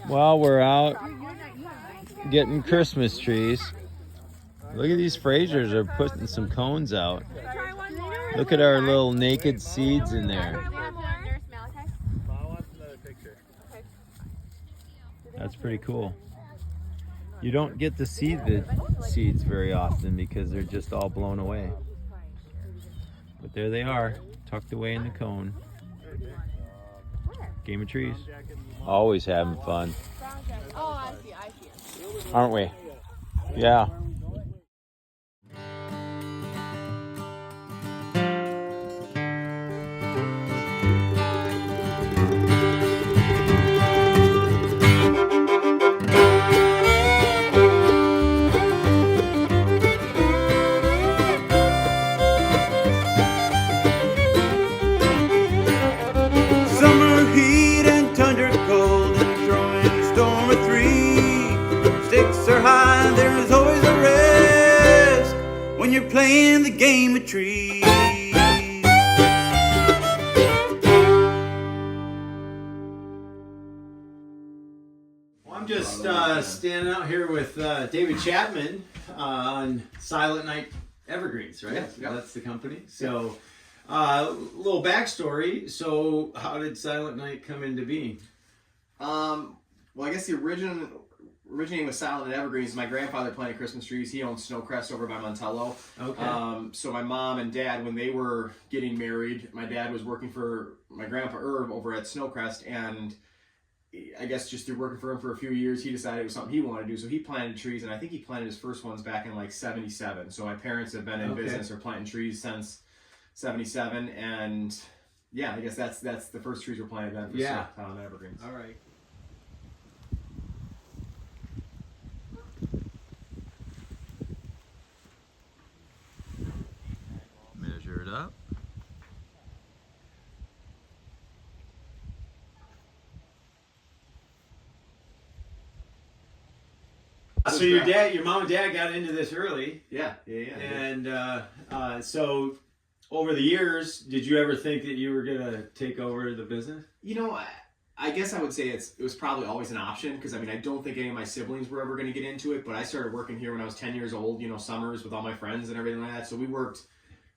While we're out getting Christmas trees, look at these Frasers are putting some cones out. Look at our little naked seeds in there. That's pretty cool. You don't get to see the seeds very often because they're just all blown away. But there they are, tucked away in the cone. Game of trees. Always having fun. Oh, I see. Aren't we? Yeah. Summer heat and tundra cold and throwing a storm of three. Stakes are high, there's always a risk when you're playing the game of trees. I'm just standing out here with David Chapman on Silent Night Evergreens, right? Yeah. That's the company. So, little backstory. So, how did Silent Night come into being? Well, I guess the originating with Silent and Evergreens, my grandfather planted Christmas trees. He owned Snowcrest over by Montello. Okay. So my mom and dad, when they were getting married, my dad was working for my grandpa Herb over at Snowcrest, and I guess just through working for him for a few years, he decided it was something he wanted to do. So he planted trees, and I think he planted his first ones back in like '77. So my parents have been in business or planting trees since '77, and yeah, I guess that's the first trees were planted then for Silent Evergreens. All right. Measure it up. So your mom and dad got into this early, Yeah. and so over the years, did you ever think that you were gonna take over the business? You know, I guess I would say it was probably always an option, because I mean, I don't think any of my siblings were ever going to get into it, but I started working here when I was 10 years old, you know, summers with all my friends and everything like that. So we worked,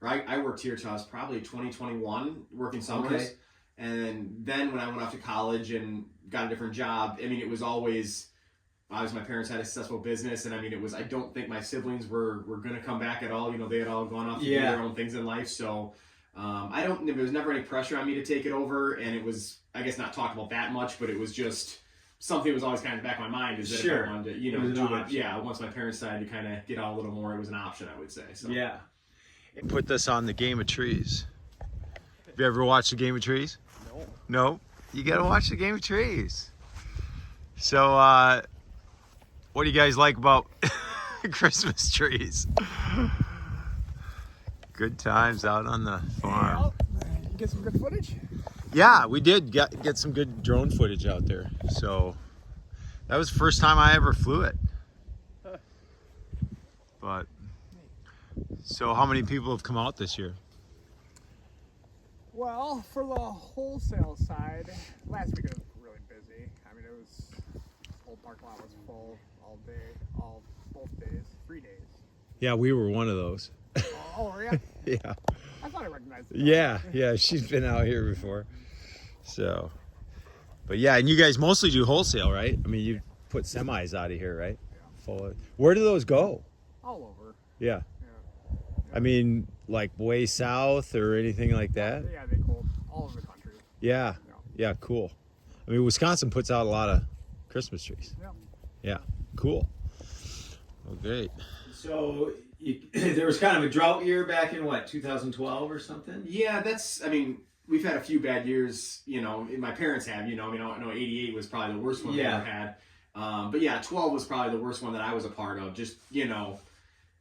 I worked here till I was probably 2021 working summers. Okay. And then when I went off to college and got a different job, I mean, it was always, obviously my parents had a successful business, and I mean, I don't think my siblings were going to come back at all. You know, they had all gone off to do their own things in life. So there was never any pressure on me to take it over, and it was, I guess, not talked about that much, but it was just something that was always kind of in the back of my mind, is that if I wanted to, you know, do it. Yeah, once my parents decided to kind of get out a little more, it was an option, I would say. So. Yeah. Put this on the Game of Trees. Have you ever watched the Game of Trees? No. No? You gotta watch the Game of Trees. So, what do you guys like about Christmas trees? Good times out on the farm. You get some good footage? Yeah, we did get some good drone footage out there. So that was the first time I ever flew it. But so how many people have come out this year? Well, for the wholesale side, last week it was really busy. I mean, the whole parking lot was full all day, both days, 3 days. Yeah, we were one of those. Oh, were you? Yeah. I thought I recognized it. Yeah, she's been out here before. So, but yeah, and you guys mostly do wholesale, right? I mean, you put semis out of here, right? Yeah. Full of, where do those go? All over. Yeah. Yeah. I mean, like way south or anything like that? Yeah, they go all over the country. Yeah. Yeah, cool. I mean, Wisconsin puts out a lot of Christmas trees. Yeah. Yeah, cool. Well, great. So there was kind of a drought year back in what, 2012 or something? Yeah, I mean, we've had a few bad years, you know, my parents have, you know, I mean, I know 88 was probably the worst one we ever had. But yeah, 12 was probably the worst one that I was a part of. Just, you know,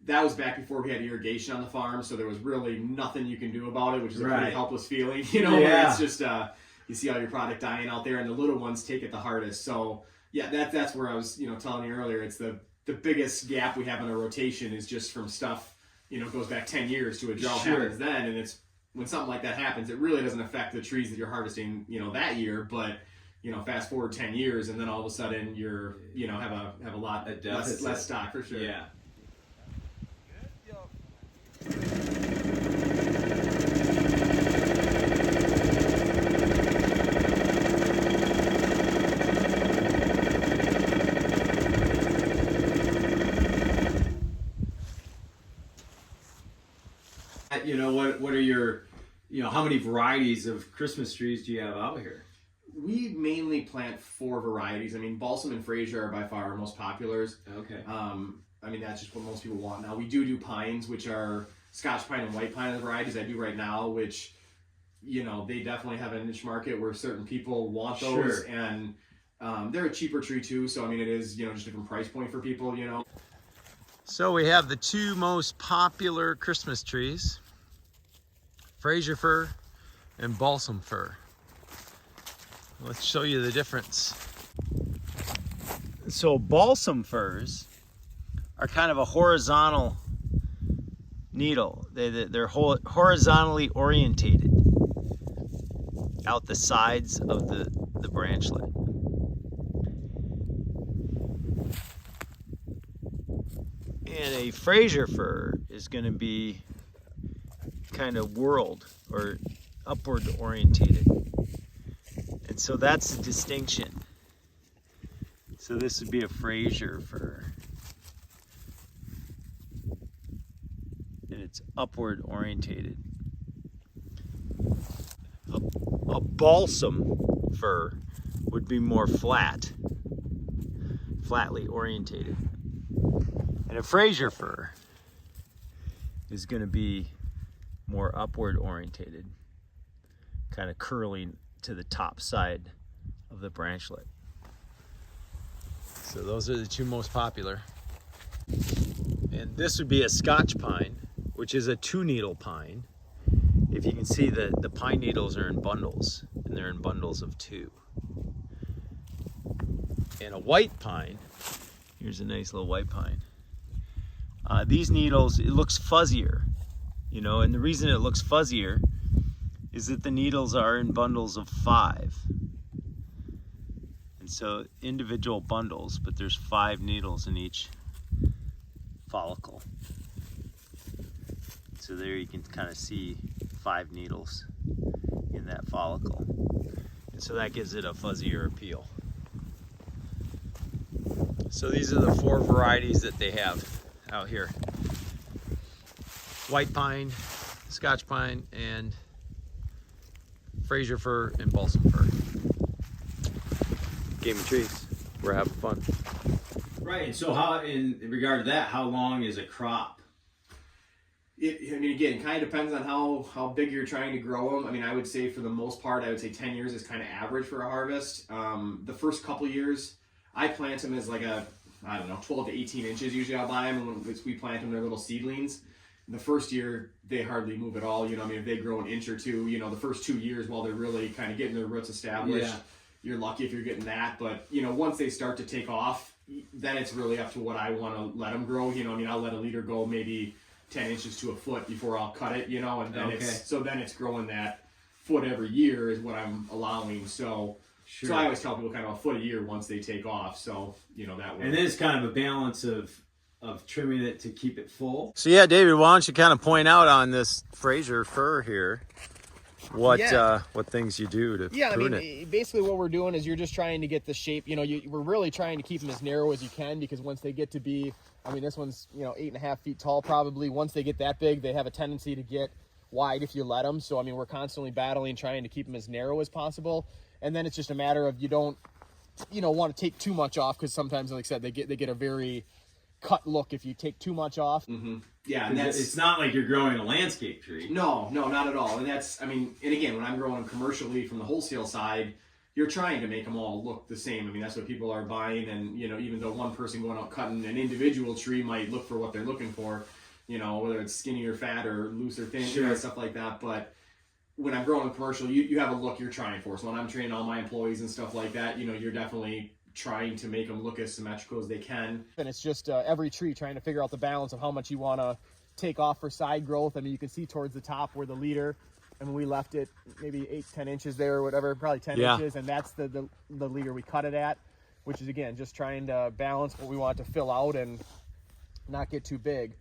that was back before we had irrigation on the farm, so there was really nothing you can do about it, which is a pretty helpless feeling, you know, where it's just, you see all your product dying out there, and the little ones take it the hardest. So yeah, that's where I was, you know, telling you earlier, it's the biggest gap we have in our rotation is just from stuff, you know, goes back 10 years to a drought happens then, and it's when something like that happens, it really doesn't affect the trees that you're harvesting, you know, that year, but You know, fast forward 10 years, and then all of a sudden you're, you know, have a lot less stock for sure. Yeah. You know, what are your, you know, how many varieties of Christmas trees do you have out here? We mainly plant 4 varieties. I mean, balsam and Fraser are by far our most populars. Okay. I mean, that's just what most people want now. We do pines, which are Scotch pine and white pine are the varieties I do right now, which, you know, they definitely have a niche market where certain people want those. Sure. And they're a cheaper tree too, so I mean, it is, you know, just a different price point for people, you know. So we have the 2 most popular Christmas trees, Fraser fir and balsam fir. Let's show you the difference. So balsam firs are kind of a horizontal needle. They're horizontally orientated out the sides of the branchlet. And a Fraser fir is going to be kind of whorled or upward orientated. And so that's the distinction. So this would be a Fraser fir. And it's upward orientated. A balsam fir would be more flat, flatly orientated. And a Fraser fir is going to be more upward orientated, kind of curling to the top side of the branchlet. So those are the 2 most popular. And this would be a Scotch pine, which is a 2-needle pine. If you can see, the pine needles are in bundles, and they're in bundles of 2. And a white pine, here's a nice little white pine. These needles, it looks fuzzier, you know, and the reason it looks fuzzier is that the needles are in bundles of 5. And so individual bundles, but there's 5 needles in each follicle. So there you can kind of see 5 needles in that follicle. And so that gives it a fuzzier appeal. So these are the 4 varieties that they have out here. White pine, Scotch pine, and Fraser fir and balsam fir. Game of trees. We're having fun. Right, and so how, in regard to that, how long is a crop? I mean, again, it kind of depends on how big you're trying to grow them. I mean, I would say for the most part, I would say 10 years is kind of average for a harvest. The first couple years, I plant them as like a, I don't know, 12 to 18 inches usually I'll buy them. And when we plant them, they're little seedlings. The first year, they hardly move at all. You know, I mean, if they grow an inch or 2, you know, the first 2 years while they're really kind of getting their roots established, you're lucky if you're getting that. But, you know, once they start to take off, then it's really up to what I want to let them grow. You know, I mean, I'll let a leader go maybe 10 inches to a foot before I'll cut it, you know, and then it's growing that foot every year is what I'm allowing. So, so I always tell people kind of a foot a year once they take off. So, you know, that way. And then it's kind of a balance of trimming it to keep it full. So yeah, David, why don't you kind of point out on this Fraser fir here what things you do to prune it? Basically what we're doing is you're just trying to get the shape. You know, we're really trying to keep them as narrow as you can, because once they get to be, I mean, this one's, you know, 8.5 feet tall probably. Once they get that big, they have a tendency to get wide if you let them. So I mean, we're constantly battling, trying to keep them as narrow as possible. And then it's just a matter of you don't, you know, want to take too much off, because sometimes, like I said, they get a very cut look if you take too much off. Mm-hmm. Yeah, and it's not like you're growing a landscape tree. No, not at all. And that's, I mean, and again, when I'm growing them commercially from the wholesale side, you're trying to make them all look the same. I mean, that's what people are buying. And, you know, even though one person going out cutting an individual tree might look for what they're looking for, you know, whether it's skinny or fat or loose or thin, you know, stuff like that. But when I'm growing them commercial, you have a look you're trying for. So when I'm training all my employees and stuff like that, you know, you're definitely trying to make them look as symmetrical as they can. And it's just every tree trying to figure out the balance of how much you want to take off for side growth. I mean, you can see towards the top where the leader and we left it maybe 8-10 inches there or whatever, probably 10 Yeah. inches, and that's the leader we cut it at, which is again just trying to balance what we want to fill out and not get too big.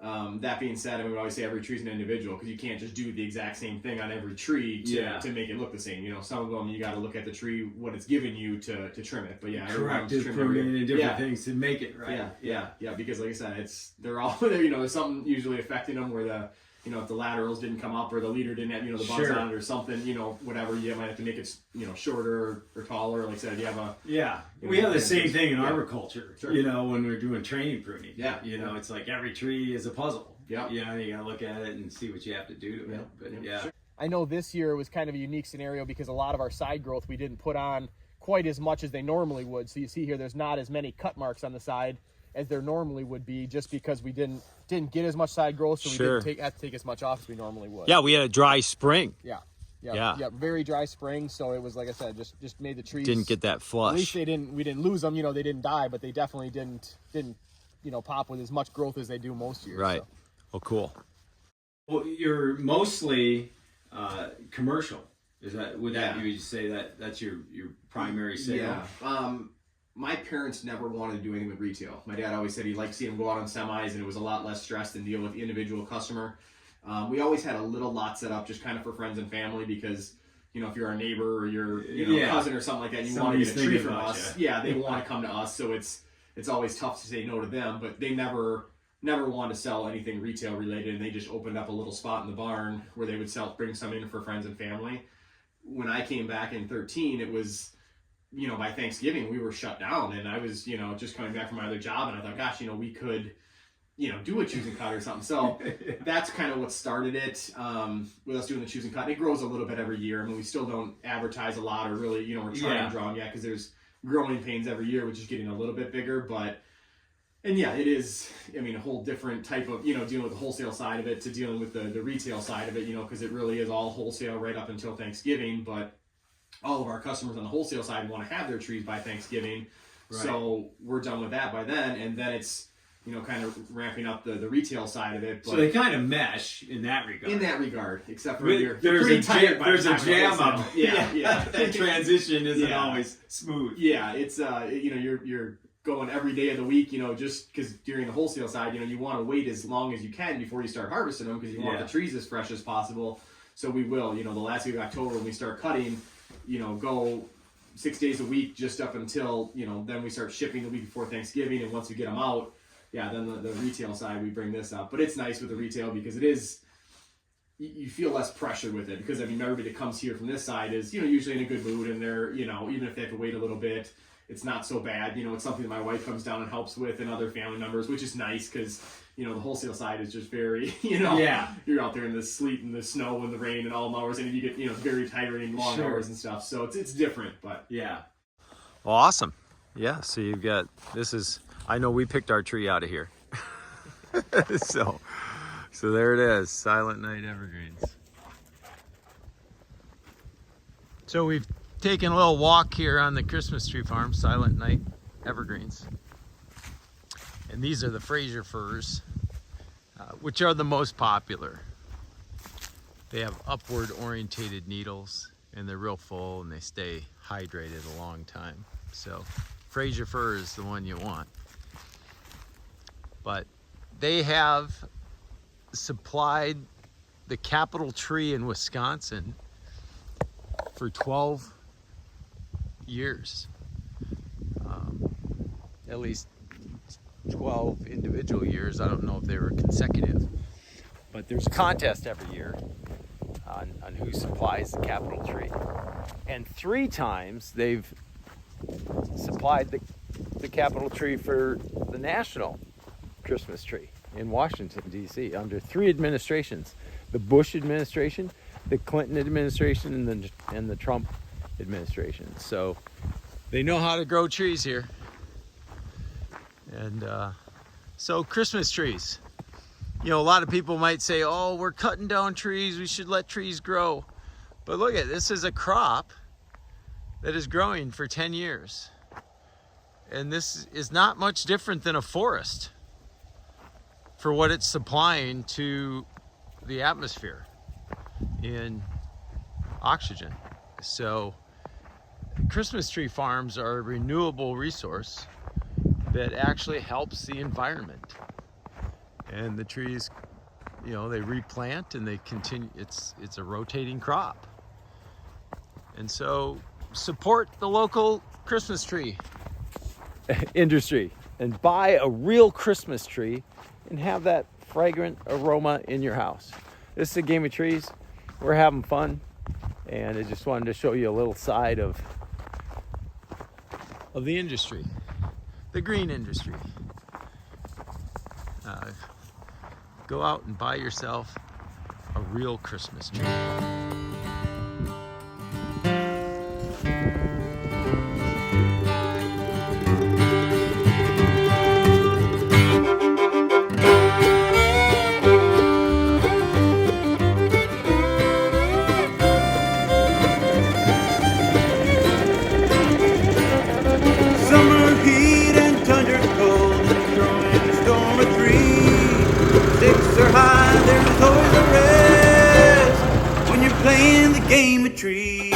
That being said, I mean, we always say every tree's an individual because you can't just do the exact same thing on every tree to make it look the same. You know, some of them you got to look at the tree, what it's given you to trim it. But yeah, Corrective pruning and different things to make it right. Yeah. Because like I said, they're all you know. There's something usually affecting them where the if the laterals didn't come up or the leader didn't have the buds on it or something, whatever, you might have to make it shorter or taller. Like I said, you have a we have the same thing in arboriculture. Sure. When we're doing training pruning. It's like every tree is a puzzle. Yeah. You gotta look at it and see what you have to do to it. But Sure. I know this year was kind of a unique scenario because a lot of our side growth we didn't put on quite as much as they normally would. So you see here, there's not as many cut marks on the side as there normally would be, just because we didn't get as much side growth, so we didn't have to take as much off as we normally would. Yeah, we had a dry spring. Yeah, very dry spring. So it was, like I said, just made the trees Didn't get that flush. At least we didn't lose them. They didn't die, but they definitely didn't pop with as much growth as they do most years. Right. So. Oh, cool. Well, you're mostly commercial. Would you say that's your primary sale? Yeah. My parents never wanted to do anything with retail. My dad always said he liked to see them go out on semis, and it was a lot less stress than deal with the individual customer. We always had a little lot set up just kind of for friends and family because, if you're our neighbor or your cousin or something like that, and you want to get a tree from us. Yeah, they want to come to us, so it's always tough to say no to them. But they never wanted to sell anything retail related, and they just opened up a little spot in the barn where they would bring some in for friends and family. When I came back in 2013, it was, by Thanksgiving we were shut down, and I was, just coming back from my other job, and I thought, gosh, we could, do a choose and cut or something. So that's kind of what started it, with us doing the choose and cut. And it grows a little bit every year. I mean, we still don't advertise a lot or really, we're trying to draw them yet because there's growing pains every year, which is getting a little bit bigger, and yeah, it is, a whole different type of, dealing with the wholesale side of it to dealing with the retail side of it, because it really is all wholesale right up until Thanksgiving. But all of our customers on the wholesale side want to have their trees by Thanksgiving. Right. So we're done with that by then. And then it's, kind of ramping up the retail side of it. But so they kind of mesh in that regard. Except for there's a jam up. Yeah. That transition isn't always smooth. Yeah, it's, you're going every day of the week, just because during the wholesale side, you want to wait as long as you can before you start harvesting them because you want the trees as fresh as possible. So we will, the last week of October when we start cutting, go 6 days a week just up until, then we start shipping the week before Thanksgiving. And once we get them out, then the retail side, we bring this up. But it's nice with the retail because it is, you feel less pressure with it because, everybody that comes here from this side is, usually in a good mood, and they're, even if they have to wait a little bit, it's not so bad. It's something that my wife comes down and helps with and other family members, which is nice because, the wholesale side is just very, you're out there in the sleet and the snow and the rain and all hours, and you get, very tiring long hours and stuff. So it's different, but yeah. Well, awesome. Yeah. So you've got, I know we picked our tree out of here. so there it is. Silent Night Evergreens. So we've taking a little walk here on the Christmas tree farm, Silent Night Evergreens. And these are the Fraser firs, which are the most popular. They have upward orientated needles and they're real full and they stay hydrated a long time. So Fraser fir is the one you want. But they have supplied the capital tree in Wisconsin for 12 years, at least 12 individual years. I don't know if they were consecutive, but there's a contest every year on who supplies the capital tree, and 3 times they've supplied the capital tree for the national Christmas tree in Washington, D.C. under 3 administrations: the Bush administration, the Clinton administration, and the Trump administration. So they know how to grow trees here. And so Christmas trees, a lot of people might say, oh, we're cutting down trees, we should let trees grow. But look at this, is a crop that is growing for 10 years. And this is not much different than a forest for what it's supplying to the atmosphere. in oxygen. So Christmas tree farms are a renewable resource that actually helps the environment. And the trees, you know, they replant and they continue, it's a rotating crop. And so support the local Christmas tree industry and buy a real Christmas tree and have that fragrant aroma in your house. This is a Game of Trees. We're having fun, and I just wanted to show you a little side of the industry, the green industry. Go out and buy yourself a real Christmas tree. Summer heat and tundra cold and throwing a storm of three. Stakes are high, there's always a rest when you're playing the game of trees.